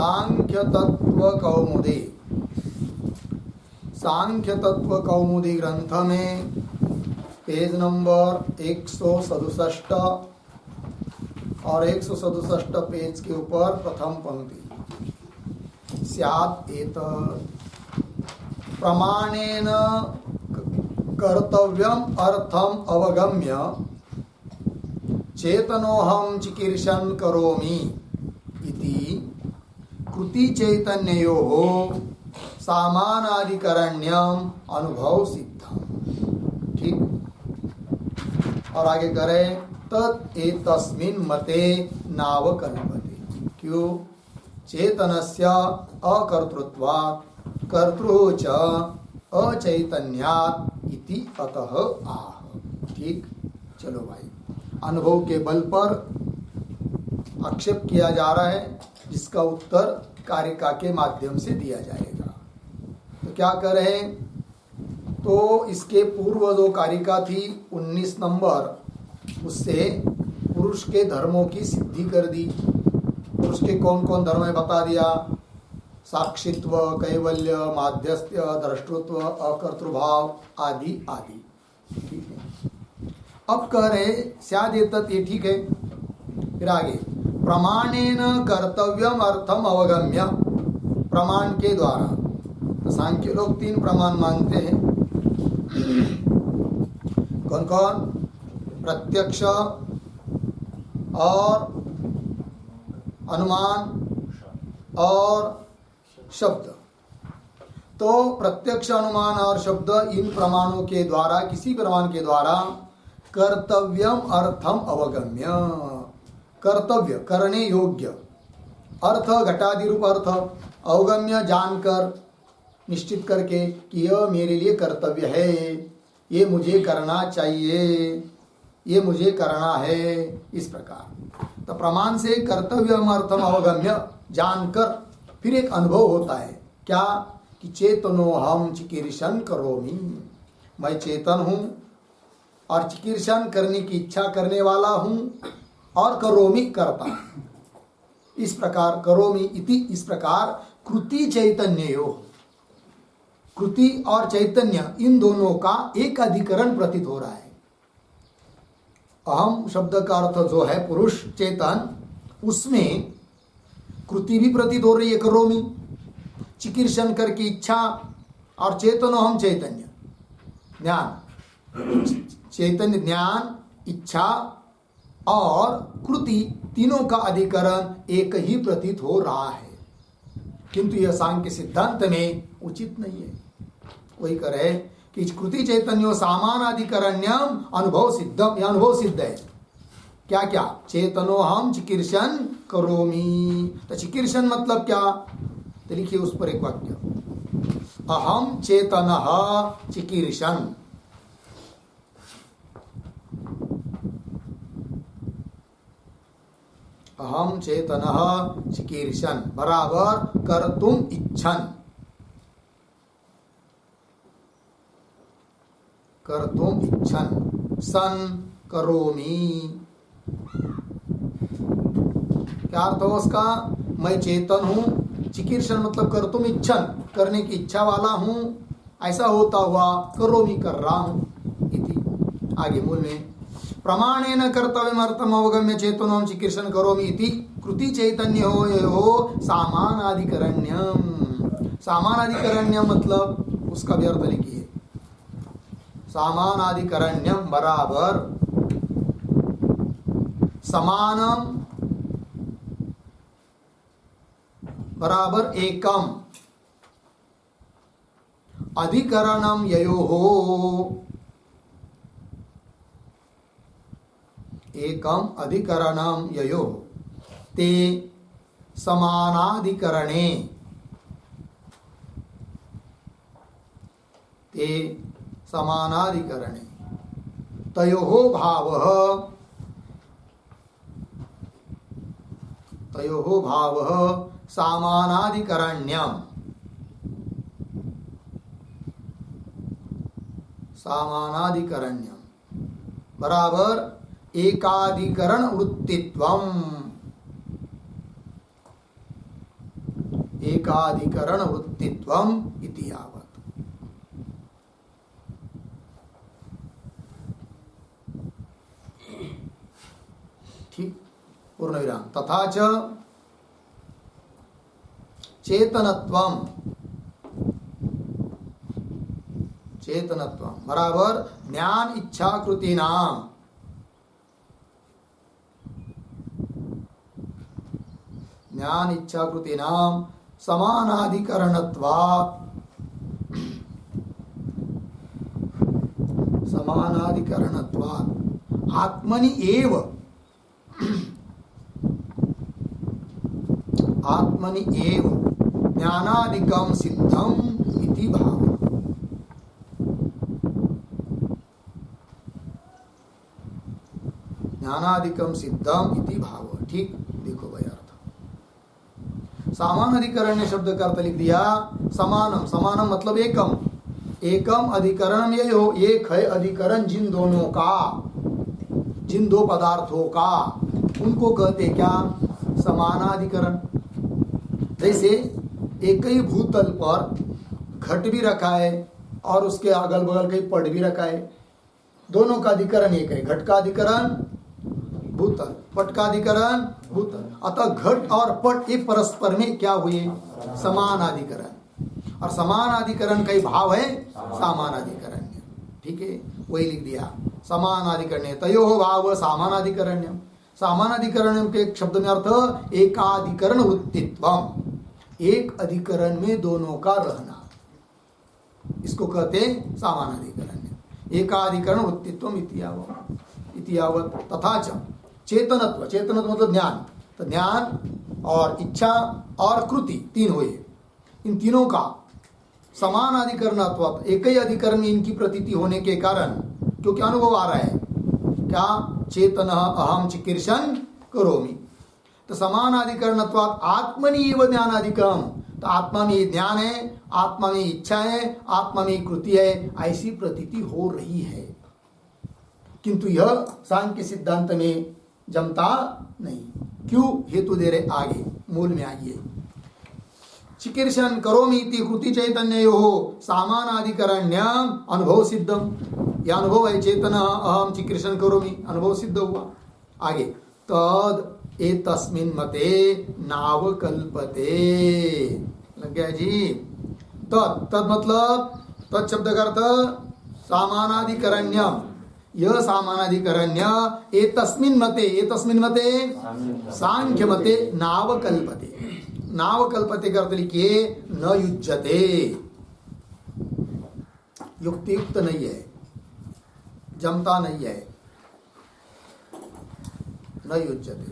सांख्य तत्व कौमुदी, सांख्य तत्व कौमुदी ग्रंथ में पेज नंबर 167 और 167 पेज के ऊपर प्रथम पंक्ति, स्यात् एतत् प्रमाणेन कर्तव्यम अर्थम अवगम्य चेतनोहम चिकीर्षन् करोमि इति कृति चैतन्ययोः सामानाधिकरण्यम अनुभव सिद्धम। ठीक, और आगे करें तत् एतस्मिन् मते नावकल्पते। क्यों? चेतनस्य अकर्तृत्वात् कर्तृः च अचैतन्यात् इति अतः आह। ठीक, चलो भाई, अनुभव के बल पर आक्षेप किया जा रहा है, जिसका उत्तर कारिका के माध्यम से दिया जाएगा। तो क्या करें? तो इसके पूर्व जो कारिका थी 19 नंबर, उससे पुरुष के धर्मों की सिद्धि कर दी। पुरुष के कौन कौन धर्म है बता दिया, साक्षित्व, कैवल्य, माध्यस्थ्य, द्रष्टृत्व, अकर्तृभाव आदि आदि। ठीक है, अब कह रहे स्यादेतत्, ये ठीक है। फिर आगे प्रमाणेन कर्तव्यम अर्थम अवगम्य, प्रमाण के द्वारा। सांख्य लोग 3 प्रमाण मानते हैं। कौन कौन? प्रत्यक्ष और अनुमान और शब्द। तो प्रत्यक्ष, अनुमान और शब्द, इन प्रमाणों के द्वारा, किसी प्रमाण के द्वारा कर्तव्यम अर्थम अवगम्य, कर्तव्य करने योग्य, अर्थ घटादि रूप अर्थ, अवगम्य जानकर, निश्चित करके कि यह मेरे लिए कर्तव्य है, ये मुझे करना चाहिए, ये मुझे करना है, इस प्रकार। तो प्रमाण से कर्तव्यम अर्थम अवगम्य जानकर फिर एक अनुभव होता है। क्या? कि चेतनो हम चिकीर्षन् करोमि, मैं चेतन हूँ और चिकीर्षण करने की इच्छा करने वाला हूँ, और करोमि करता हूँ। इस प्रकार करोमि इति, इस प्रकार कृति चैतन्ययो, कृति और चैतन्य इन दोनों का एक अधिकरण प्रतीत हो रहा है। अहम शब्द का अर्थ जो है पुरुष चेतन, उसमें कृति भी प्रतीत हो रही है करोमि, चिकीर्षण करके इच्छा, और चेतनो हम चैतन्य ज्ञान, चैतन्य ज्ञान, इच्छा और कृति, तीनों का अधिकरण एक ही प्रतीत हो रहा है। किंतु यह सांख्य सिद्धांत में उचित नहीं है। वही करे कि कृति चैतन्यो सामानाधिकरण्यम अनुभव सिद्धम, यह अनुभव सिद्ध है। क्या क्या? चेतनो हम चिकीर्षन् करोमि। तो चिकीर्षण मतलब क्या? तो लिखिए उस पर एक वाक्य, अहम चेतनः चिकीर्षन्। अहम चेतनः चिकीर्षन् बराबर कर्तुम इच्छन्, कर्तुम इच्छन्, सन करोमि। क्या अर्थ हो उसका? मैं चेतन हूँ, चिकीर्षण मतलब कर्तुम इच्छन्, करने की इच्छा वाला हूँ, ऐसा होता हुआ करोमि कर रहा हूँ इति। आगे मूल में प्रमाणेन कर्तव्यम अर्थम अवगम्य चेतनों चिकीर्षण करोमि इति कृति चैतन्य हो सामानाधिकरण्यम। सामानाधिकरण्यम मतलब उसका भी अर्थ लिखिए, सामानाधिकरण्यम बराबर समानम बराबर एकम, अधिकरणम ययोः, एकम अधिकरणम ययोः, ते समानाधिकरणे, ते समानाधिकरणे, तयोः भावः, तयोः भावः सामानाधिकरण्यम, सामानाधिकरण्यम बराबर एकाधिकरण वृत्तित्वम, एकाधिकरण वृत्तित्वम इति यावत्। ठीक, पूर्ण विराम। तथा च चेतनत्वम, चेतनत्वम बराबर ज्ञान इच्छा कृति नाम, ज्ञान इच्छा कृति नाम समानाधिकरणत्वात्, समानाधिकरणत्वात् आत्मनि एव, आत्मनि एव ज्ञानादिकं सिद्धम इति भाव। ज्ञानादिकम सिद्धम इति भाव। ठीक, देखो भाई अर्थ। समान अधिकरण ने शब्द का अर्थ लिख दिया समानम। समानम मतलब एकम, एकम अधिकरण ये हो, एक है अधिकरण जिन दोनों का, जिन दो पदार्थों का, उनको कहते क्या? समानाधिकरण। जैसे एक ही भूतल पर घट भी रखा है और उसके अगल बगल कहीं पट भी रखा है, दोनों का अधिकरण एक है। घट का अधिकरण भूतल, पट का अधिकरण भूतल। अतः घट और पट ये परस्पर में क्या हुए? समानाधिकरण। और समानाधिकरण का ही भाव है समानाधिकरण। ठीक है, वही लिख दिया समानाधिकरण। तयो भाव समानाधिकरण्यम। समानाधिकरण के शब्द में अर्थ एकाधिकरण वृत्तित्वम, एक अधिकरण में दोनों का रहना, इसको कहते समानाधिकरण। एकाधिकरण वृत्तित्वम इति यावत्। तथा च चेतनत्व, चेतनत्व मतलब ज्ञान। तो ज्ञान और इच्छा और कृति तीन हुए, इन तीनों का समानाधिकरणत्व, एक ही अधिकरण में इनकी प्रतीति होने के कारण, क्योंकि अनुभव आ रहा है क्या? चेतन अहम चिकीर्षण करोमि। तो समानाधिकरणत्वात् आत्मनि एव ज्ञानाधिकम। तो आत्मा में ज्ञान है, आत्मा में इच्छा है, आत्मा में कृति है, ऐसी प्रतीति हो रही है। किंतु यह सांख्य सिद्धांत में जमता नहीं। क्यों? हेतु दे रहे आगे, मूल में आइए। चिकीर्षण करोमि इति कृति चैतन्ययोः समानाधिकरण्यम अनुभव सिद्धम। यह अनुभव है, चेतन अहम चिकीर्षण करोमि, अनुभव सिद्ध हुआ। आगे तद एतस्मिन् मते नावकल्पते। लग गया जी? तद मतलब तद शब्द का अर्थ समानाधिकरण्यम। यह समानाधिकरण्य एतस्मिन् मते, एतस्मिन् मते सांख्य मते नावकल्पते। नावकल्पते का अर्थ लिखिए न युज्यते, युक्तियुक्त नहीं है, जमता नहीं है, न युज्यते।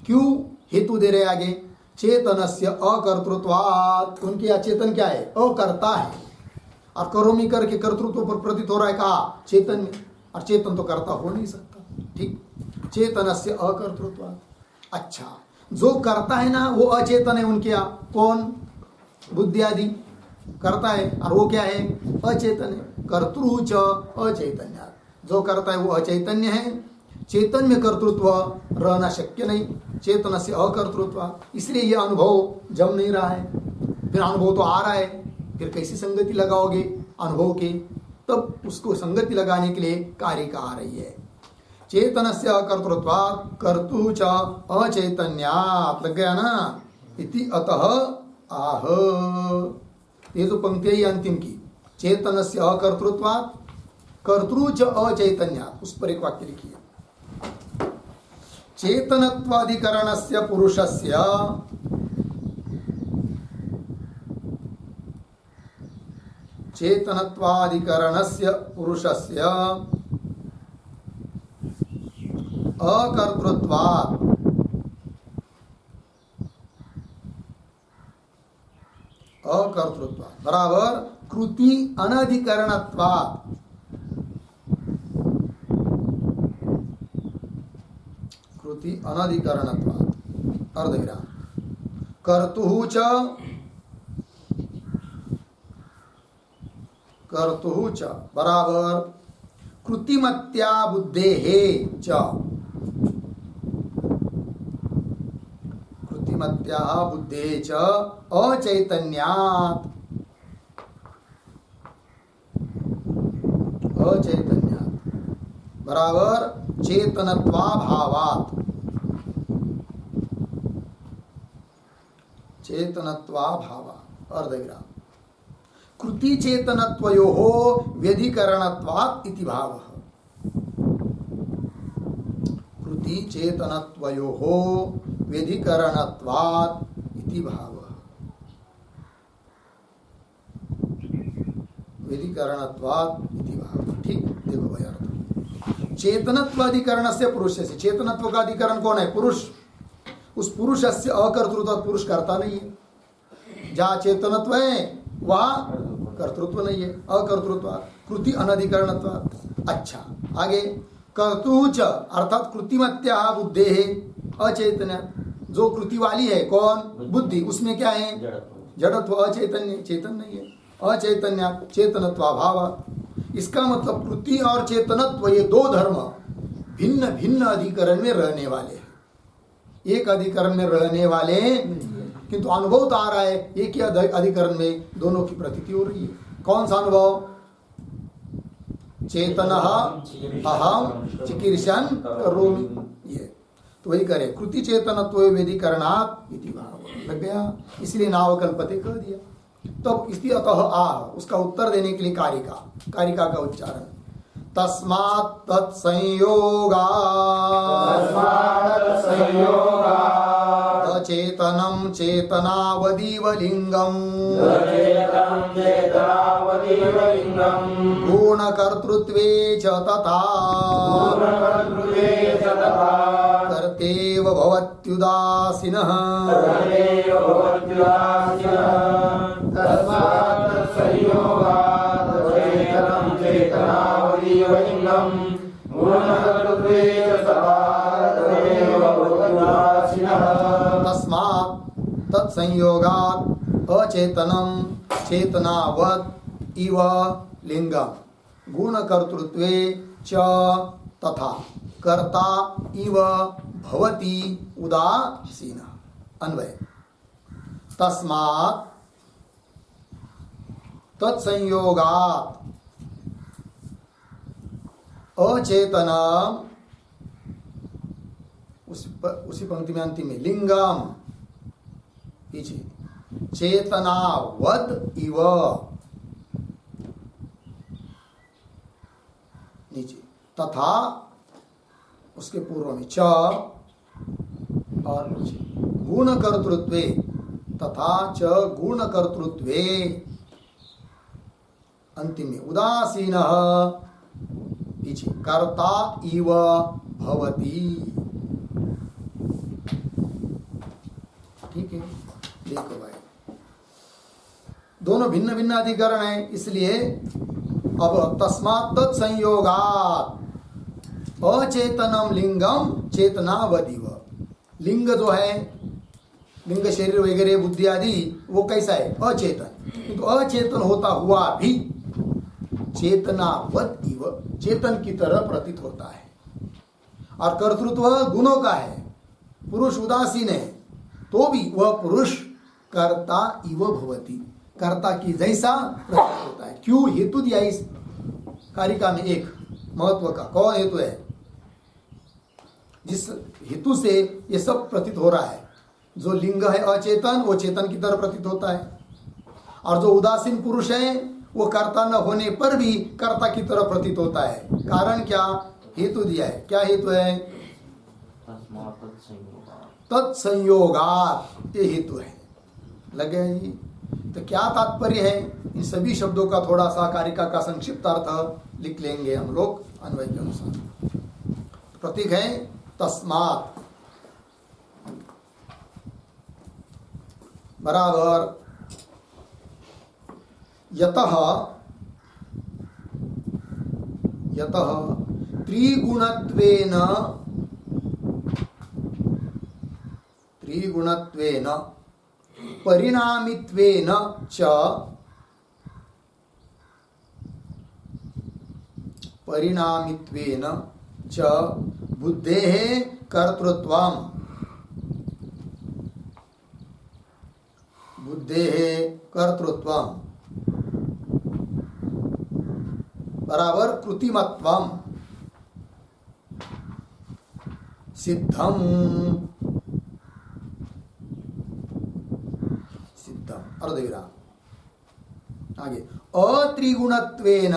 क्यों? हेतु दे रहे आगे, चेतनस्य अकर्तृत्वात्। उनके अचेतन क्या है? अकर्ता है। और करोमि करके कर्तृत्व पर प्रतीत हो रहा है कहा? चेतन में। और चेतन तो कर्ता हो नहीं सकता। ठीक, चेतनस्य अकर्तृत्वात्। अच्छा, जो करता है ना वो अचेतन है उनके यहाँ। कौन? बुद्धि आदि करता है, और वो क्या है? अचेतन है। कर्तृच अचैतन्यात्। जो करता है वो अचैतन्य है। चेतन में कर्तृत्व रहना शक्य नहीं, चेतन से अकर्तृत्व। इसलिए यह अनुभव जम नहीं रहा है। फिर अनुभव तो आ रहा है, फिर कैसी संगति लगाओगे अनुभव के? तब उसको संगति लगाने के लिए कारिका आ रही है। चेतनस्य अकर्तृत्वात् कर्तु च अचैतन्यात्। लग गया ना? इति अतः आह। ये जो पंक्ति है अंतिम की, चेतनस्य अकर्तृत्वात् कर्तृ च अचैतन्यात्, उस पर एक वाक्य लिखिए। चेतनत्वाधिकरणस्य पुरुषस्य चेतनत्वाधिकरणस्य पुरुषस्य अकर्तृत्वात् अकर्तृत्वात् बराबर कृति अनधिकरणत्वात्। कृति अनधिकरणत्वात् अर्धविराम। कर्तुः च बराबर कृतिमत्या बुद्धेः च। कृतिमत्याः बुद्धेः च अचैतन्यात् बराबर चेतनत्वाभावात् अर्धविराम कृति चेतनत्वयोः व्यधिकरणत्वात् इति भावः कृति चेतनत्वयोः व्यधिकरणत्वात् इति भावः ठीक देखो भाई अर्थ चेतनत्वाधिकरण से पुरुष से चेतनत्व का अधिकरण कौन है पुरुष उस पुरुष से अकर्तृत्व पुरुष करता नहीं है जहाँ चेतनत्व है वहाँ कर्तृत्व नहीं है अकर्तृत्व कृति अनधिकरणत्व अच्छा आगे कर्तुच अर्थात कृतिमत्या बुद्धे है अचैतन्य जो कृति वाली है कौन बुद्धि उसमें क्या है जड़त्व अचैतन्य चेतन नहीं है अचैतन्य चेतनत्वाभाव इसका मतलब कृति और चेतनत्व ये दो धर्म भिन्न भिन्न अधिकरण में रहने वाले हैं एक अधिकरण में रहने वाले किंतु अनुभव तो आ रहा है एक ही अधिकरण में दोनों की प्रतीति हो रही है कौन सा अनुभव चेतनः अहम चिकीर्षन् करोमि ये तो वही करे कृति चेतनत्व व्यधिकरणात् इति भाव लग गया इसलिए नावकल्पते कह दिया तब इसी अतः आ उसका उत्तर देने के लिए कारिका का उच्चारण तस्मात् तत्संयोगात् अचेतनं चेतनावदिव लिंगम् गुणकर्तृत्वे च तथा कर्तेव भवत्युदासीनः तस्मात् तत्संयोगात् अचेतनं चेतनावत् इव लिंगम गुणकर्तृत्वे च तथा कर्ता इव भवति उदासीनः अन्वय तस्मात् तत्संयोगात् अचेतनम उसी पंक्ति में अंतिम में लिंगम पीछे चेतनावद इव नीचे तथा उसके पूर्व में च और गुणकर्तृत्वे तथा च गुणकर्तृत्वे अंतिम में उदासीनः पीछे कर्ता इव भवति ठीक है देखो भाई दोनों भिन्न भिन्न अधिकरण है इसलिए अब तस्मात् तत्संयोगात् अचेतनम लिंगम चेतनावदिव लिंग जो है लिंग शरीर वगैरह बुद्धि आदि वो कैसा है अचेतन किंतु अचेतन होता हुआ भी चेतनावत इव चेतन की तरह प्रतीत होता है और कर्तृत्व गुणों का है पुरुष उदासीन है तो भी वह पुरुष कर्ता इव भवति कर्ता की जैसा प्रतीत होता है क्यों हेतु दिया इस कारिका में एक महत्व का कौन हेतु है जिस हेतु से ये सब प्रतीत हो रहा है जो लिंग है अचेतन वो चेतन की तरह प्रतीत होता है और जो उदासीन पुरुष है वो कर्ता न होने पर भी कर्ता की तरह प्रतीत होता है कारण क्या हेतु दिया है क्या हेतु है तत्संयोगात् ये हेतु है लगे जी तो क्या तात्पर्य है इन सभी शब्दों का थोड़ा सा कारिका का संक्षिप्त अर्थ लिख लेंगे हम लोग अन्वय के अनुसार प्रतीक है तस्मात् बराबर यतः त्रिगुणत्वेन परिणामित्वेन च बुद्धेः कर्तृत्वम् बुद्धेः कर्तृत्वम् बराबर कृतिमत्वम् सिद्धम सिद्धम अर्धविराम आगे अत्रिगुणत्वेन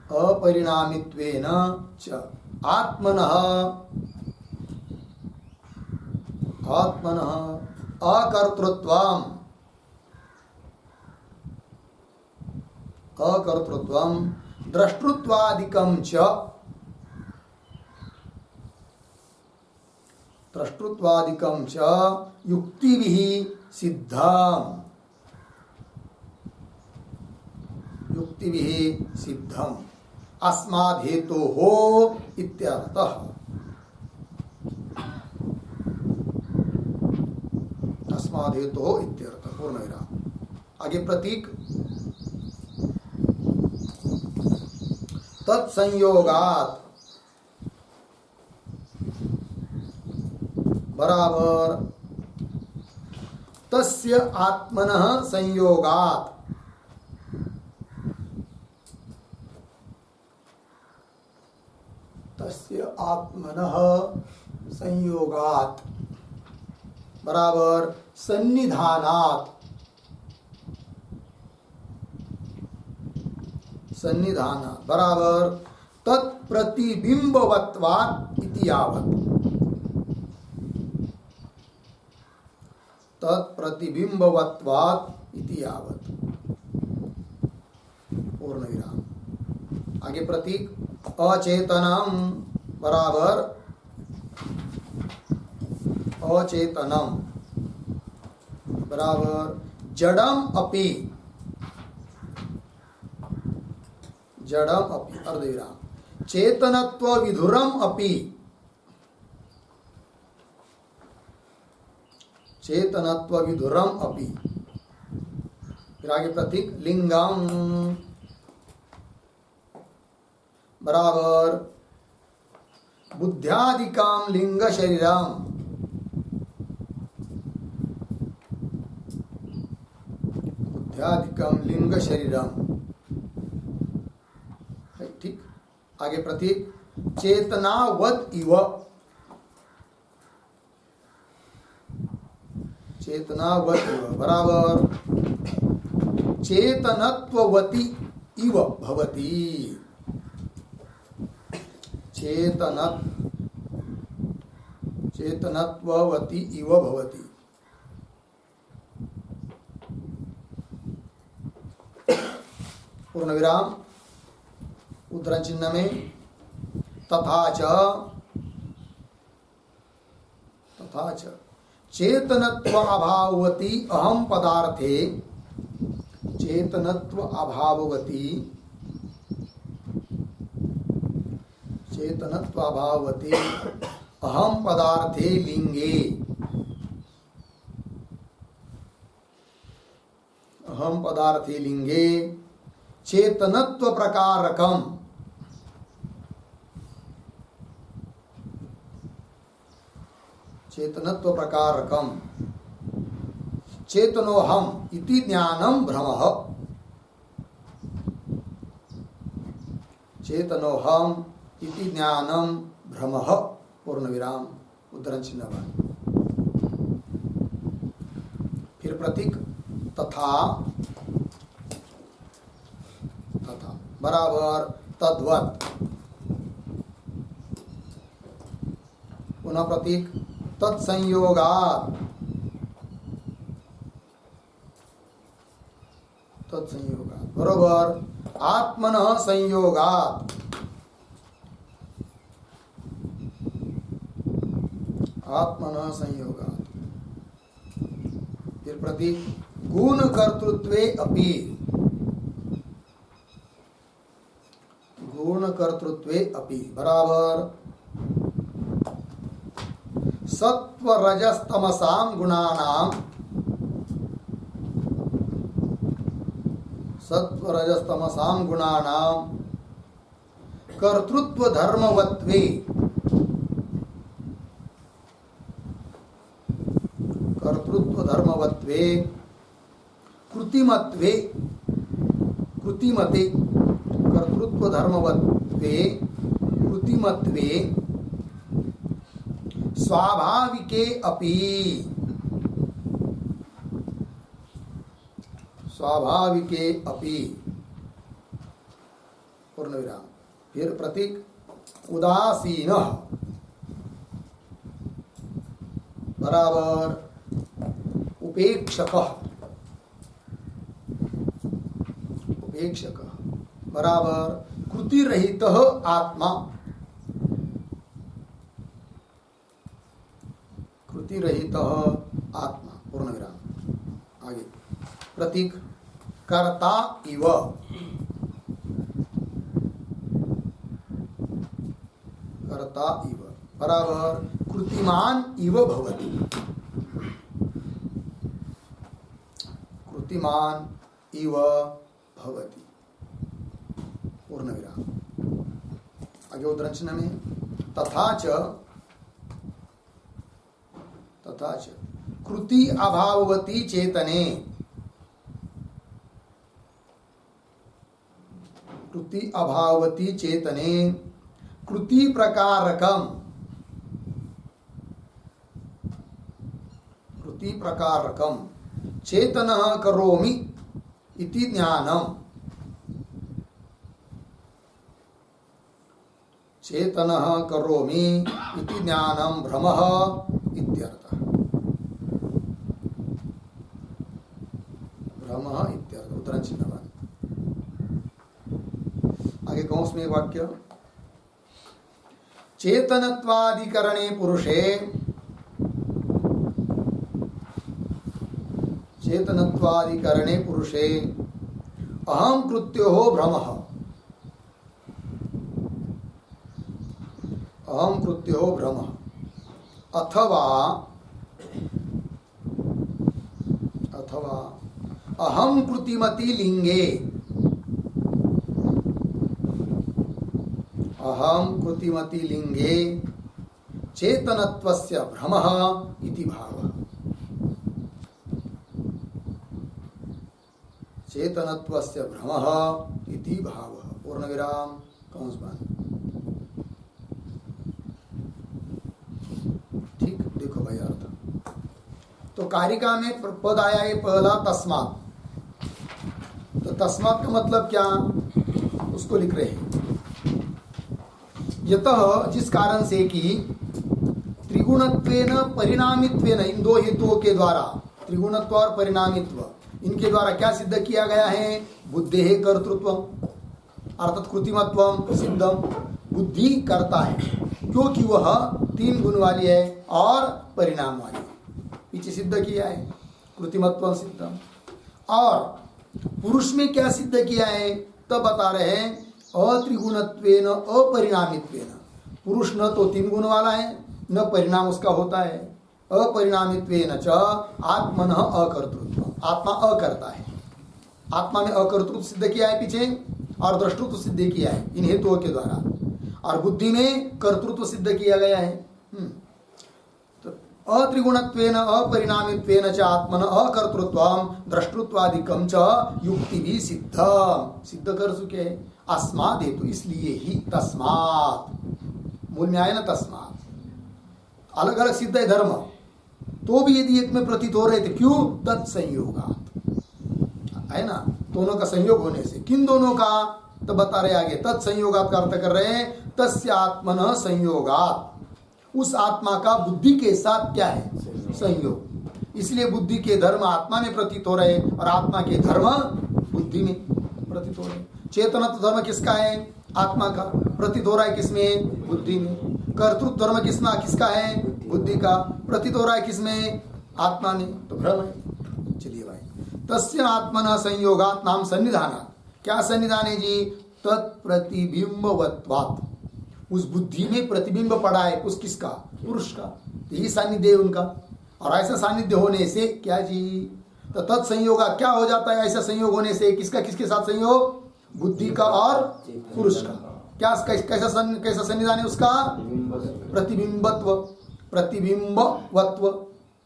अपरिणामित्वेन च आत्मनः अकर्तृत्वं द्रष्टृत्वादिकं च युक्तिभिः सिद्धम् अस्माद्धेतोः इत्यर्थः पूर्णविराम आगे प्रतीक तत्संयोगात् बराबर तस्य आत्मनः संयोगात् बराबर सन्निधानात् बराबर तत्प्रतिबिंबवत्वात् इति यावत् पूर्ण विराम आगे प्रतीक अचेतनम बराबर जडम अपि अर्धविराम चेतनत्व विधुरम अपि फिर आगे प्रतीक लिंगम बराबर बुद्ध्यादिकाम लिंग शरीरम ठीक आगे प्रतीक चेतनावत इव बराबर चेतनत्ववती इव भवति चेतनत्ववती इव भवति पूर्ण विराम उद्धरण चिन्ह में तथा च चेतनत्व अभाववती अहम पदार्थे अहम पदार्थे लिंगे चेतनत्व प्रकारकम चेतनोहम इति ज्ञानम भ्रमः पूर्ण विराम उद्धरण चिन्ह फिर प्रतीक तथा बराबर तद्वत् पुनः प्रतीक तत्संयोगात् बरोबर आत्मनः संयोगात् फिर प्रतीक गुण कर्तृत्वे अपि बराबर सत्व रजस्तमसाम गुणानाम सत्वरजस्तमसां गुणानां कर्तृत्व धर्मवत्वे कृतिमत्वे कृतिमते कर्तृत्व धर्मवत्वे कृतिमत्वे स्वाभाविके अपि पूर्ण विराम। फिर प्रतीक उदासीन बराबर उपेक्षक बराबर कृति रहित आत्मा पूर्ण विराम। आगे प्रतीक कर्ता इव बराबर कृतिमान इव भवति पूर्ण विराम। आगे उद्रंचन में तथा च कृति अभाववती चेतने कृति प्रकारकम चेतनः करोमि इति ज्ञानम् भ्रमः इत्यर्थः। उदाहरण आगे कौंस में वाक्य चेतनत्वाधिकरणे पुरुषे अहम कृत्यो भ्रमः अथवा अहम कृतिमति लिंगे चेतनत्वस्य भ्रमः इति भावः। पूर्ण विराम कंस बंद। ठीक, देखो भाई अर्थ तो कारिका में पद आया है पहला तस्मात्। तो तस्मात् का मतलब क्या, उसको लिख रहे हैं यतः जिस कारण से कि त्रिगुणत्वेन परिणामित्वेन, इन दो हेतुओं के द्वारा त्रिगुणत्व और परिणामित्व इनके द्वारा क्या सिद्ध किया गया है, बुद्धेः कर्तृत्व अर्थात कृतिमत्वम सिद्धम, बुद्धि करता है क्योंकि वह 3 गुण वाली है और परिणाम वाली है। पीछे सिद्ध किया है कृतिमत्वम सिद्धम। और पुरुष में क्या सिद्ध किया है, तब बता रहे हैं अत्रिगुणत्वेन अपरिणामित्वेन। पुरुष न तो 3 गुण वाला है न परिणाम उसका होता है। अपरिणामित्वेन च आत्मनः अकर्तृत्व, आत्मा अकर्ता है। आत्मा में अकर्तृत्व सिद्ध किया है पीछे और द्रष्टृत्व सिद्ध किया है इन हेतुओं के द्वारा, और बुद्धि में कर्तृत्व सिद्ध किया गया है। तो अत्रिगुणत्वेन अपरिणामित्वेन च आत्मनः अकर्तृत्वम द्रष्टृत्वादिकम च युक्ति भी सिद्ध कर चुके हैं। अस्मात् हेतु, इसलिए ही तस्मात्, मूल में आया ना तस्मात्। अलग अलग सिद्ध है धर्म, तो भी यदि एक में प्रतीत हो रहे थे, क्यों, तत्संयोगात् है ना, दोनों का संयोग होने से। किन दोनों का, तो बता रहे आगे, तत्संयोगात् का अर्थ कर रहे हैं तस्य आत्मनः संयोगात्, उस आत्मा का बुद्धि के साथ क्या है, संयोग। इसलिए बुद्धि के धर्म आत्मा में प्रतीत हो रहे और आत्मा के धर्म बुद्धि में प्रतीत हो रहे। चेतनत्व धर्म किसका है, आत्मा का, प्रतीत हो रहा है किसमें, बुद्धि में। कर्तृत्व धर्म किसका है, बुद्धि का, प्रतीत हो रहा है किसमें, आत्मा में, तो भ्रम है। चलिए भाई, तस्य आत्मनः संयोगात् नाम सन्निधानात्, क्या सन्निधान है जी, तत्प्रतिबिंबवत्वात्, उस बुद्धि में प्रतिबिंब पड़ा है, उस किसका, पुरुष का, यही सानिध्य है उनका। और ऐसा सानिध्य होने से क्या जी, तो तत्संयोग क्या हो जाता है? ऐसा संयोग होने से किसका किसके साथ संयोग? बुद्धि का और पुरुष का। क्या कैसा सन्निधान है उसका? प्रतिबिंबत्व, प्रतिबिंबवत्व,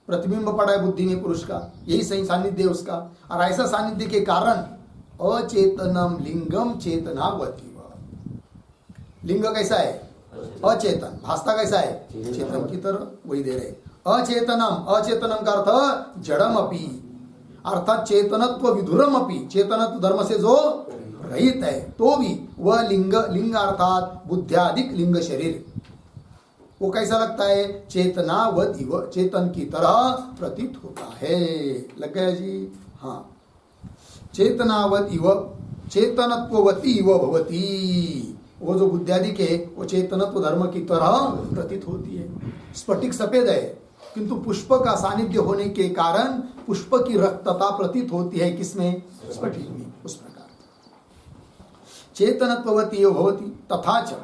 प्रतिबिंब पड़ा है बुद्धि में पुरुष का, यही सही सानिध्य है उसका। और ऐसा सानिध्य के कारण अचेतनम लिंगम चेतनावती। लिंग कैसा है? अचेतन। भासता कैसा है? चेतन की तरह, वही दे रहे। अचेतनम, अचेतनम का अर्थ जड़म अपी, अर्थात चेतनत्व विधुरम अपी, चेतनत्व धर्म से जो रहित है तो भी वह लिंग, लिंग अर्थात बुद्धियादिक लिंग शरीर, वो कैसा लगता है? चेतनावत इव, चेतन की तरह प्रतीत होता है। लग गया जी? हाँ, चेतनावत इव, चेतनत्ववती इव भवती। वो जो बुद्धियादिक है वो चेतनत्व धर्म की तरह प्रतीत होती है। स्फटिक सफेद है किंतु पुष्प का सानिध्य होने के कारण पुष्प की रक्तता प्रतीत होती है किसमें? स्फटिक में। उस प्रकार चेतनत्ववती एव भवति। तथा च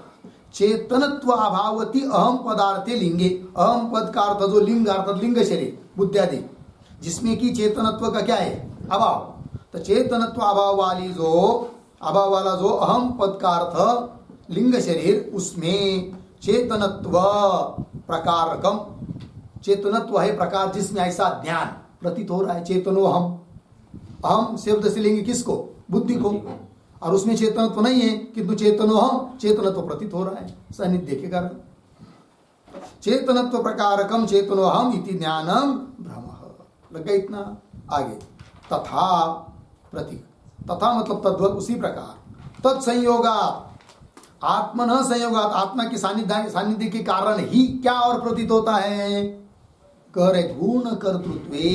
चेतनत्व अभावती अहम पदार्थे लिंगे, अहम पद का अर्थ जो लिंग अर्थात लिंग शरीर बुद्धियादि, जिसमें कि चेतनत्व का क्या है? अभाव। तो चेतनत्व अभाव वाली जो, अभाव वाला जो अहम पद का अर्थ लिंग शरीर, उसमें चेतनत्व प्रकारकम, चेतनत्व है प्रकार जिसमें ऐसा ज्ञान प्रतीत हो रहा है। चेतनो हम, अहम शब्द से लेंगे किसको? बुद्धि को। और उसमें चेतनत्व नहीं है किंतु चेतनो हम, चेतनत्व प्रतीत हो रहा है सानिध्य के कारण। चेतनत्व प्रकारकम चेतनो हम इति ज्ञानम भ्रम। लग गया इतना? आगे तथा प्रतीक, तथा मतलब तद्वत, उसी प्रकार। तत्संयोगात आत्मन संयोगात, आत्मा की सानिध्य के कारण ही क्या और प्रतीत होता है? कह रहे गुण कर्तृत्वे।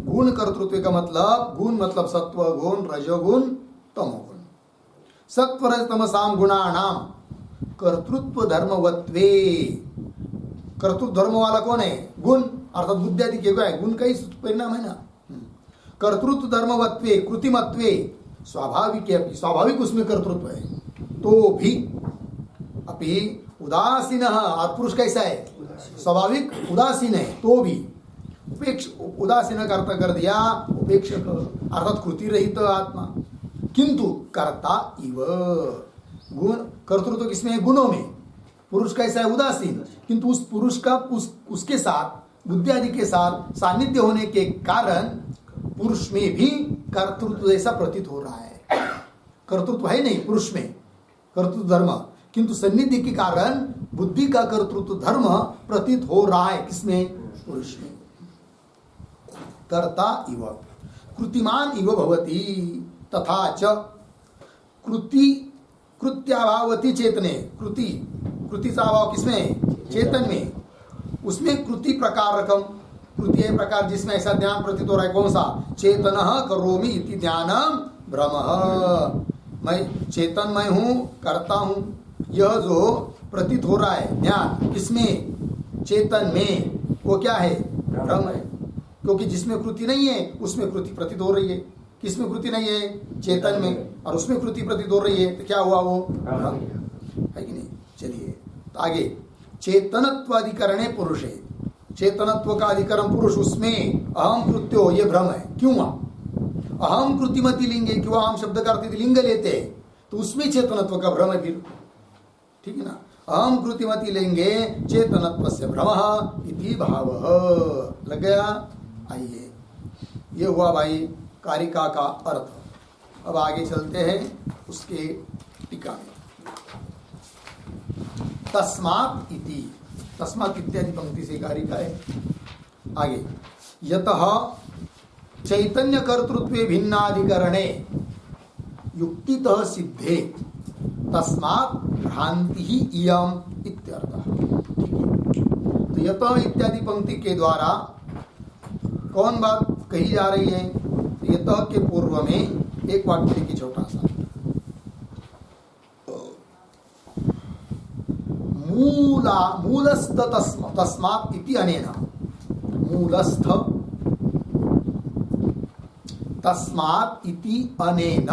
गुण कर्तृत्व का मतलब, गुण मतलब सत्व गुण, रजोगुण, तमोगुण। सत्व रज तमसाम गुणानाम कर्तृत्व धर्मवत्वे। कर्तृत्व धर्म वाला कौन है? गुण अर्थात बुद्धियादि के गुण का ही परिणाम है ना। कर्तृत्व धर्मवत्वे कृतिमत्वे स्वाभाविक, स्वाभाविक उसमें कर्तृत्व है तो भी अपि उदासीन, और पुरुष कैसा है? स्वाभाविक उदासीन है तो भी उदासीन कर्ता कर दिया उपेक्षक, अर्थात कृति रहित आत्मा, किंतु कर्ता इव। गुण कर्तृत्व किसमें है? गुणों में। पुरुष कैसा है? उदासीन, किंतु उस पुरुष का उसके साथ बुद्धि आदि के साथ सानिध्य होने के कारण पुरुष में भी कर्तृत्व जैसा प्रतीत हो रहा है। कर्तृत्व है नहीं पुरुष में, कर्तृत्व धर्म, किंतु सन्निधि के कारण बुद्धि का कर्तृत्व धर्म प्रतीत हो रहा है किसमें? पुरुष में। कर्ता इव कृतिमान इव भवति। तथा च कृति कृत्याभावती चेतने, कृति, कृति का अभाव किसमें? चेतन में। उसमें कृति प्रकारकम, कृति है प्रकार जिसमें ऐसा ध्यान प्रतीत हो रहा है। कौन सा? चेतनः करोमि इति ज्ञानम भ्रमः। मैं चेतन मैं हूँ, करता हूँ, यह जो प्रतीत हो रहा है ज्ञान किसमें? चेतन में। वो क्या है? भ्रम है, क्योंकि जिसमें कृति नहीं है उसमें कृति प्रतीत हो रही है। किसमें कृति नहीं है? चेतन में। और उसमें कृति प्रतीत हो रही है तो क्या हुआ? वो भ्रम है कि नहीं? चलिए आगे। चेतनत्वाधिकरणे पुरुष है, चेतनत्व का अधिकरण पुरुष, उसमें अहम कृत्यो, ये भ्रम है। क्यों? अहम कृतिमति लिंगे, क्यों अहम शब्द का अर्थ लिंग लेते हैं तो उसमें चेतनत्व का भ्रम है फिर, ठीक है ना। अहम कृतिमति लेंगे चेतनत्व से भ्रम इति भाव। लग गया? आइए, ये हुआ भाई कारिका का अर्थ। अब आगे चलते हैं उसके टीका में। तस्मात् इति, तस्मात् इत्यादि पंक्ति से कारिका है। आगे यतः चैतन्य कर्तृत्वे भिन्नाधिकरणे युक्तितः सिद्धे तस्मात् भ्रांति ही इयम इत्यर्थः। तो यतः इत्यादि पंक्ति के द्वारा कौन बात कही जा रही है? तो यतः के पूर्व में एक वाक्य देखिए छोटा सा, मूलस्थ तस्मात् इति अनेन, मूलस्थ तस्मात् इति अनेन,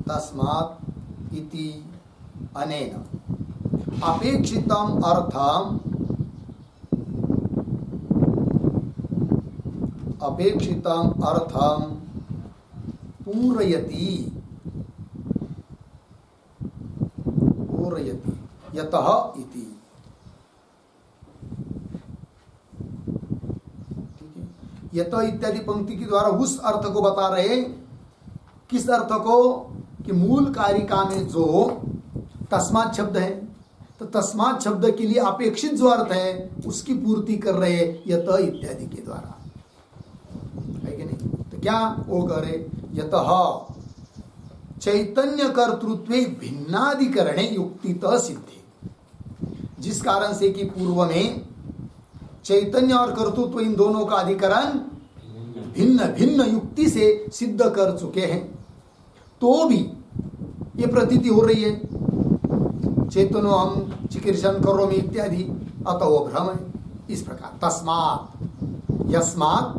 तस्मात् इति अनेन अपेक्षितम अर्थम अपेक्षितं अर्थं पूरयति यतः इति। यतः इत्यादि पंक्ति के द्वारा उस अर्थ को बता रहे। किस अर्थ को? कि मूल कारिका में जो तस्मात् शब्द है, तो तस्मात् शब्द के लिए अपेक्षित जो अर्थ है उसकी पूर्ति कर रहे यतः इत्यादि के द्वारा, है कि नहीं? तो क्या वो कह रहे? यतः चैतन्य कर्तृत्वे भिन्नाधिकरणे युक्तितः सिद्धि। जिस कारण से कि पूर्व में चैतन्य और कर्तृत्व इन दोनों का अधिकरण भिन्न भिन्न युक्ति से सिद्ध कर चुके हैं, तो भी ये प्रतीति हो रही है चैतन्य हम चिकीर्षण करोमि इत्यादि, अतः वो भ्रम है। इस प्रकार तस्मात् यस्मात्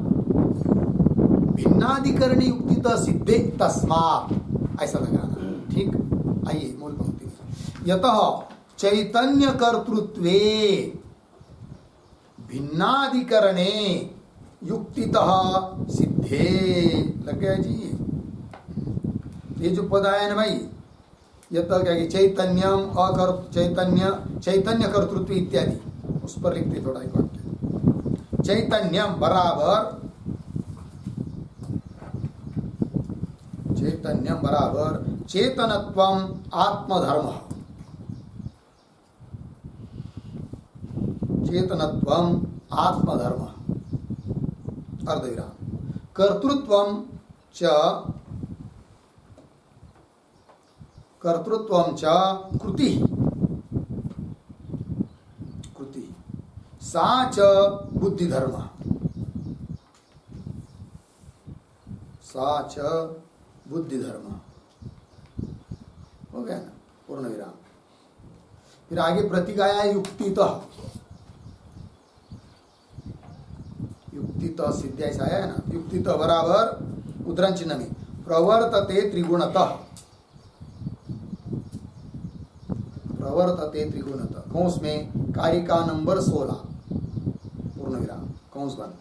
भिन्नाधिकरण युक्तितः सिद्धे तस्मात् ऐसा लगाना। ठीक, आइए मूल पंक्ति। यतः चैतन्य कर्तृत्वे भिन्नाधिकरणे युक्तितः सिद्धे। लग गया जी? ये जो पद आया ना भाई, यतः क्या कि चैतन्यम चैतन्य कर्तृत्व इत्यादि, उस पर लिखते थोड़ा एक वाक्य। चैतन्यम बराबर चेतनत्वम आत्मधर्म। चेतनत्वम आत्मधर्म अर्धविराम। कर्तृत्वम च कृति सा च बुद्धिधर्म। सा च बुद्धिधर्म। हो गया ना? पूर्ण विराम। फिर आगे प्रतीक आया युक्तितः। युक्तितः सिद्धि ऐसा आया ना? युक्तितः बराबर उद्धरण चिन्ह में प्रवर्तते त्रिगुणतः। प्रवर्तते त्रिगुणतः कौंस में कारिका नंबर 16 पूर्ण विराम कौंस बंद।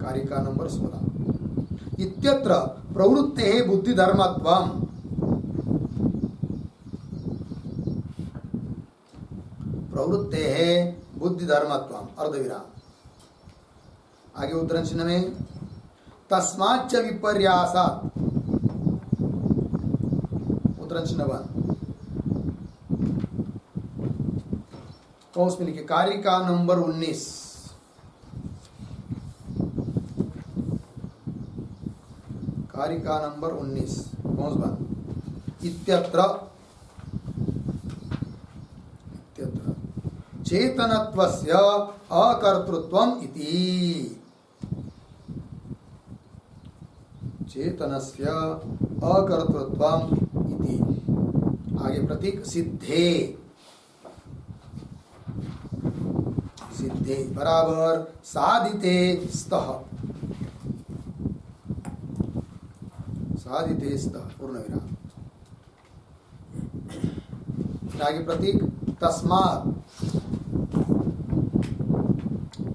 कारिका नंबर 16 इत्यत्र प्रवृत्तेः बुद्धिधर्मत्वम्। प्रवृत्तेः बुद्धिधर्मत्वम् अर्धविराम। आगे उद्धरण चिन्ह में तस्माच्च विपर्यासात् उद्धरण चिन्ह बंद। कौंस में लिखे कारिका नंबर 19। कारिका नंबर 19 कौंस बंद। इत्यत्र चेतनत्वस्य अकर्तृत्वम् इति। चेतनस्य अकर्तृत्वम् इति। आगे प्रतीक सिद्धे। सिद्धे बराबर साधिते स्तः। साधिते स्तः पूर्ण विराम। आगे प्रतीक तस्मात्।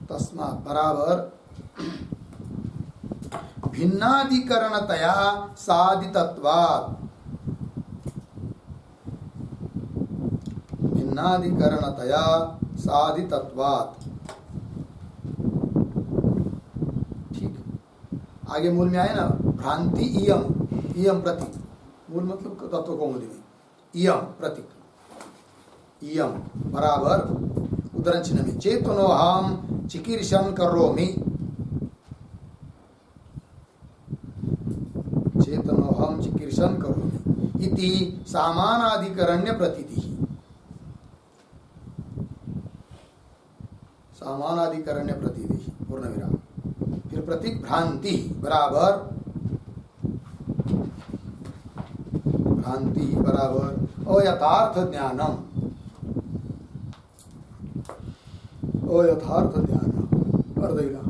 तस्मात् बराबर भिन्नाधिकरणतया साधितत्वात्। भिन्नाधिकरणतया साधितत्वात्। ठीक। आगे मूल में आए ना भ्रांति इयम। इयम प्रतीक। मूल मतलब तत्व कौमुदी में इयम प्रतीक। इयम बराबर उद्धरण चिन्ह में चेतनोहम चिकीर्षण करोमि। चेतनोहम चिकीर्षण करोमि इति सामानाधिकरण्य प्रतीति। सामानाधिकरण्य प्रतीति पूर्ण विराम। फिर प्रतीक भ्रांति बराबर भ्रांति बराबर अयथार्थ ज्ञानम। अयथार्थ ज्ञानम अर्धविराम।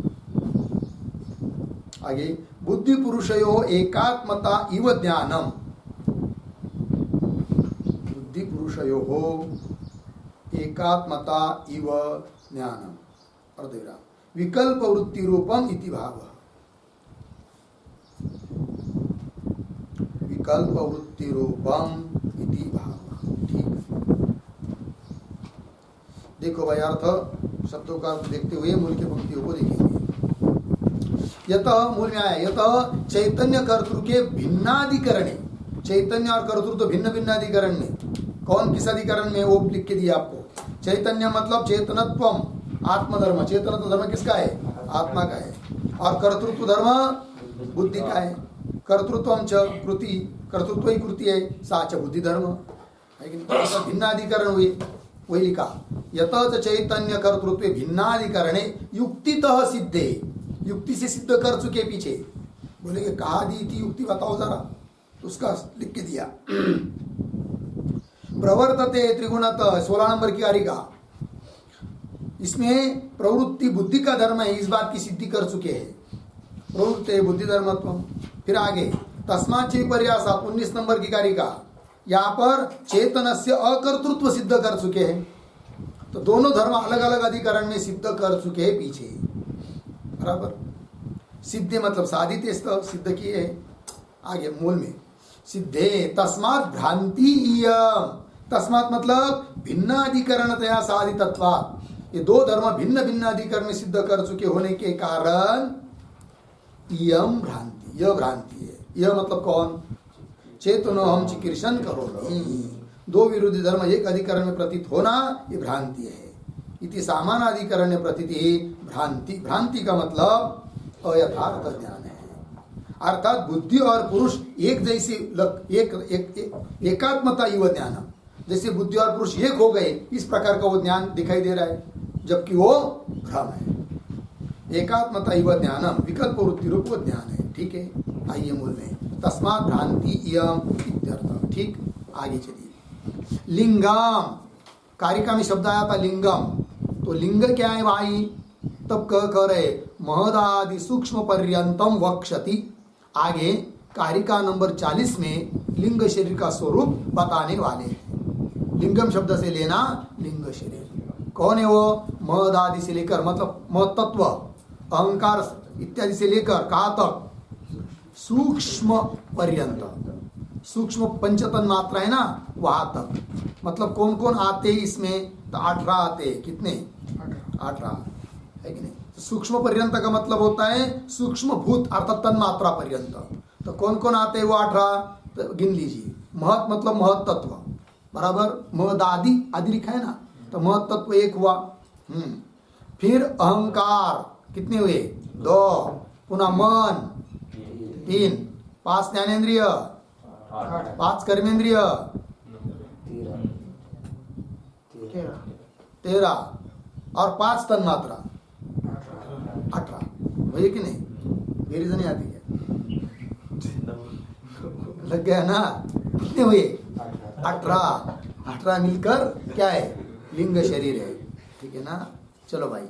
आगे बुद्धि पुरुषयो एकात्मता इव ज्ञानम। बुद्धि पुरुषयो एकात्मता इव ज्ञानम अर्धविराम। विकल्प वृत्ति रूपम इति भाव। विकल्प वृत्ति रूपम इति भाव। ठीक, देखो भाई अर्थ शब्दों का देखते हुए मूल की पंक्तियों को देखेंगे। यत मूल में आया, यत चैतन्य कर्तृ के भिन्नाधिकरणे, चैतन्य और कर्तृ तो भिन्न भिन्न अधिकरण में, कौन किस अधिकरण में वो लिख के दिया आपको। चैतन्य मतलब चेतनत्वम, आत्मधर्म, चेतनत्व धर्म किसका है, आत्मा का है, और कर्तृत्व धर्म बुद्धि का है। कर्तृत्वम च कृति, कर्तृत्व ही कृति है, सा च बुद्धि धर्म है कि नहीं, भिन्नाधिकरण हुए, वही लिखा। यत चैतन्य कर्तृत्व भिन्नाधिकरणे युक्तितः सिद्धे, युक्ति से सिद्ध कर चुके पीछे। बोलेंगे कहा दी थी युक्ति, बताओ जरा, तो उसका लिख के दिया। प्रवर्तते त्रिगुणतः, 16 नंबर की कारिका, इसमें प्रवृत्ति बुद्धि का धर्म है, इस बात की सिद्धि कर चुके हैं। प्रवृत्ति बुद्धि धर्मत्व। फिर आगे तस्माच्च विपर्यासात्, 19 नंबर की कारिका, यहाँ पर चेतनस्य अकर्तृत्व सिद्ध कर चुके हैं। तो दोनों धर्म अलग अलग अधिकरण में सिद्ध कर चुके हैं पीछे, बराबर। सिद्धे मतलब साधित, सिद्ध किए है। आगे मूल में सिद्धे तस्मात् भ्रांति इयम्, तस्मात् मतलब भिन्न अधिकरणतया साधितत्वात्, ये दो धर्म भिन्न भिन्न अधिकरण में सिद्ध कर चुके होने के कारण इयम् भ्रांति, यह भ्रांति है। यह मतलब कौन, चेतनो हम चिकीर्षण करोमि, दो विरोधी धर्म एक अधिकरण में प्रतीत होना, ये भ्रांति है। इति सामानाधिकरण्य प्रतीति भ्रांति, भ्रांति का मतलब अयथार्थ ज्ञान है। अर्थात बुद्धि और पुरुष एक जैसे एकात्मता युव ज्ञान, जैसे बुद्धि और पुरुष एक हो गए, इस प्रकार का वो ज्ञान दिखाई दे रहा है, जबकि वो भ्रम है। एकात्मता युव ज्ञानम विकल्प वृत्ति रूप ज्ञान है। ठीक है, आइए मूल में तस्मात् भ्रांति इयम् इत्यर्थ। ठीक, आगे चलिए। लिंगम, कारिका में शब्द आया था लिंगम, तो लिंग क्या है भाई, तब कह रहे महदादि सूक्ष्म पर्यंतम वक्षति। आगे कारिका नंबर 40 में लिंग शरीर का स्वरूप बताने वाले हैं। लिंगम शब्द से लेना लिंग शरीर कौन है, वो महदादि से लेकर मतलब महतत्व अहंकार इत्यादि से लेकर कहा तक सूक्ष्म पर्यंत, सूक्ष्म पंचतन मात्रा है ना, वहां तक, मतलब कौन कौन आते इसमें, तो 18 आते। कितने, 18 है कि नहीं। सूक्ष्म पर्यंत का मतलब होता है सूक्ष्म भूत अर्थात तन मात्रा पर्यंत। तो कौन कौन आते हैं वो 18, तो गिन लीजिए। महत मतलब महत तत्व, बराबर, महदादि आदि लिखा है ना, तो महत तत्व एक हुआ। फिर अहंकार कितने हुए, 2, पुनः मन 3, 5 ज्ञानेन्द्रिय, 5 कर्मेंद्रिय, 13 और 5 तन मात्रा 18, वही कि नहीं, मेरी नहीं आती है, लग गया ना। कितने हुए, 18 मिलकर क्या है, लिंग शरीर है। ठीक है ना। चलो भाई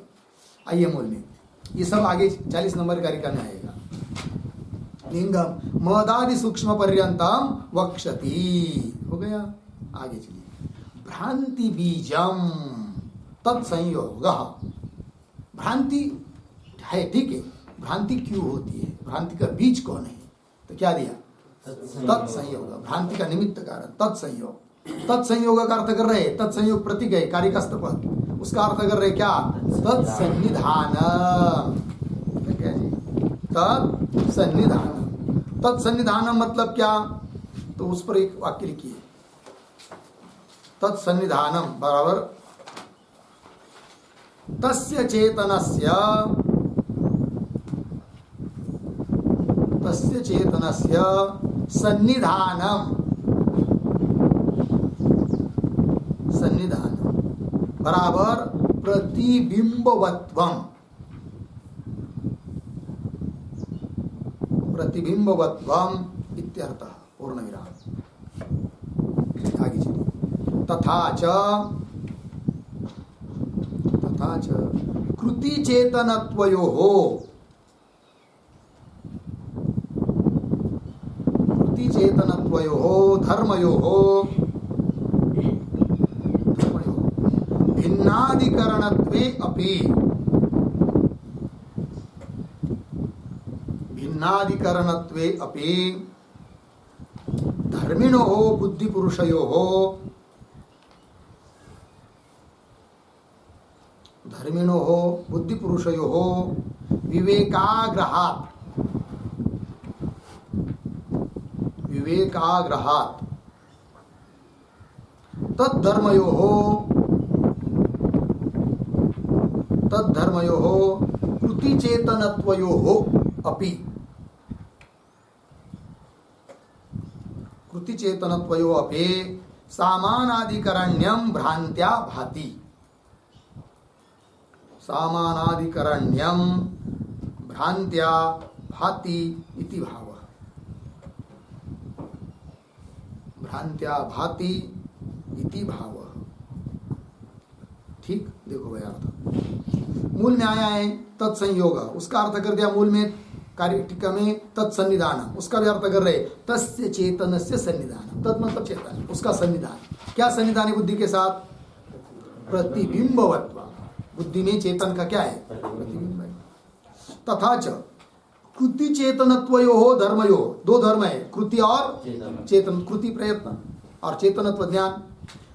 आइए मूल में, ये सब आगे 40 नंबर कारिका में आएगा। लिंगम महदादि सूक्ष्म पर्यंतम वक्षति, हो गया। आगे चलिए, भ्रांति बीजम तत्संयोग, भ्रांति है, ठीक है, भ्रांति क्यों होती है, भ्रांति का बीज कौन है, तो क्या दिया, तत्संयोग, भ्रांति का निमित्त कारण तत्संयोग। तत्संयोग का अर्थ कर रहे, तत्संयोग प्रतीक है कारिकास्थ पद, उसका अर्थ कर रहे क्या, तत्सन्निधान, क्या जी, तत्सन्निधान। तत्सन्निधान मतलब क्या, तो उस पर एक वाक्य लिखिए, तत्सन्निधानम बराबर तस्य चेतनस्य सन्निधानम, सन्निधान बराबर प्रतिबिंबवत्वम, प्रतिबिंबवत्वम इत्यर्थः, पूर्ण विराम। आगे चलिए, तथा च कृति चेतनत्वयोः, कृति चेतनत्वयोः धर्मयोः भिन्नाधिकरणत्वे अपि, भिन्नाधिकरणत्वे अपि धर्मिणोः बुद्धिपुरुषयोः विवेकाग्रहात् तद्धर्मयोः कृतिचेतनत्वयोः अपि सामानाधिकरण्यं भ्रांत्या भाति इति भावः। भ्रांत्या भाति इति भावः। ठीक, देखो भाई अर्थ मूल में आया है तत्संयोग, उसका अर्थ कर दिया मूल में कार्य टीका में तत्सन्निधान, उसका भी अर्थ कर रहे तस्य चेतनस्य सन्निधान। तत् मतलब चेतन, उसका सन्निधान। क्या सन्निधान है बुद्धि के साथ? प्रतिबिंबवत्व। बुद्धि में चेतन का क्या है? प्रतिबिंब है। तथा च कृति चेतनत्वयोः धर्मयोः, दो धर्म है, कृति और चेतन। कृति प्रयत्न और चेतनत्व ज्ञान।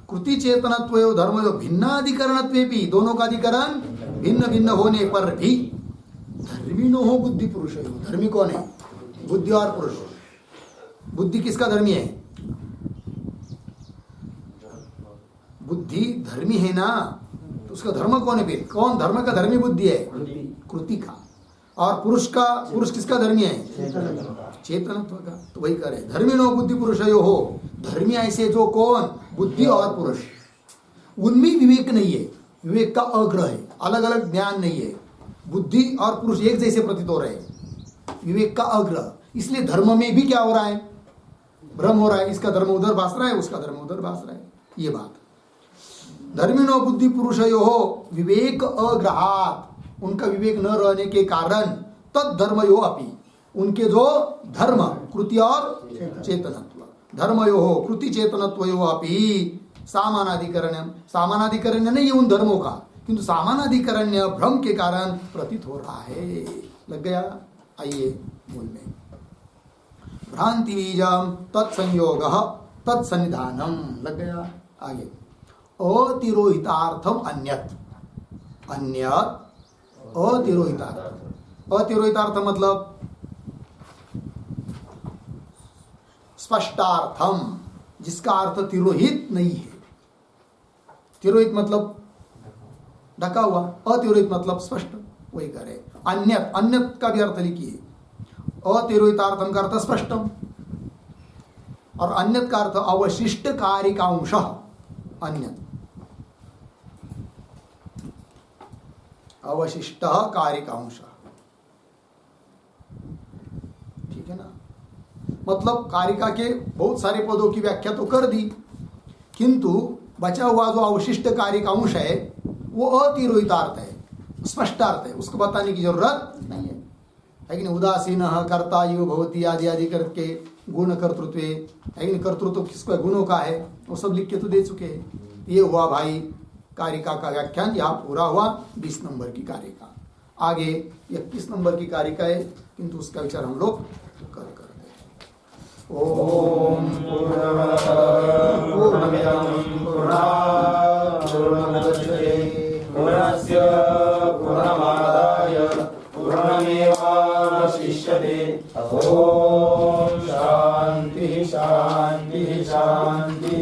कृति चेतनत्वयोः धर्मयोः भिन्नाधिकरणत्वे भी, दोनों का अधिकरण भिन्न भिन्न होने पर भी धर्मिणोः बुद्धि पुरुषयोः, धर्मी कौन है? बुद्धि और पुरुष। बुद्धि किसका धर्मी है? बुद्धि धर्मी है ना, तो उसका धर्म कौन है? फिर कौन धर्म का धर्मी? बुद्धि है, कृति का। और पुरुष किसका धर्मी है? चेतनत्व का। तो वही करे धर्मिणो बुद्धि पुरुषयोः, धर्मी ऐसे जो कौन? बुद्धि और पुरुष। उनमें विवेक नहीं है, विवेक का अग्रह है, अलग अलग ज्ञान नहीं है। बुद्धि और पुरुष एक जैसे प्रतीत हो रहे हैं, विवेक का अग्रह। इसलिए धर्म में भी क्या हो रहा है? भ्रम हो रहा है। इसका धर्म उधर भास रहा है, उसका धर्म उधर भास रहा है। ये बात धर्मिणो बुद्धि पुरुषयोः विवेक अग्रहात्, उनका विवेक न रहने के कारण तद धर्मयोः अपि, उनके जो धर्म कृति और चेतनत्व, धर्मयोः कृति चेतनत्वयोः अपि सामानाधिकरण्य नहीं है उन धर्मों का, किंतु सामानाधिकरण्य भ्रम के कारण प्रतीत हो रहा है। लग गया? आइए मूल में भ्रांति बीजम तत्संयोग तत्सन्निधानम। लग गया? आगे अतिरोहितार्थम अन्यत अतिरोहितार्थ। अतिरोहितार्थ मतलब स्पष्टार्थम, जिसका अर्थ तिरोहित नहीं है। तिरोहित मतलब ढका हुआ, अतिरोहित मतलब स्पष्ट। वही करे अन्यत, अन्यत का भी अर्थ लिखिए। अतिरोहितार्थम का अर्थ स्पष्टम, और अन्यत का अर्थ अवशिष्ट कारिकांश। अन्यत अवशिष्ट कारिकांश, ठीक है ना? मतलब कारिका के बहुत सारे पदों की व्याख्या तो कर दी, किंतु बचा हुआ जो अवशिष्ट कारिकांश है वो अतिरोहितार्थ है, स्पष्टार्थ है, उसको बताने की जरूरत नहीं है। लेकिन उदासीन कर्ता यो भवती आदि आदि करके गुण कर्तृत्व, लेकिन कर्तृत्व किसका? गुणों का है, वो सब लिख के तो दे चुके हैं। ये हुआ भाई कारिका का व्याख्यान, यहाँ पूरा हुआ 20 नंबर की कारिका। आगे 21 नंबर की कारिका है, किंतु उसका विचार हम लोग कल करते हैं। ओम पूर्णमिदं पूर्णात् पूर्णमुदच्यते पूर्णस्य पूर्णमादाय पूर्णमेवावशिष्यते। ओम शांति शांति शांति।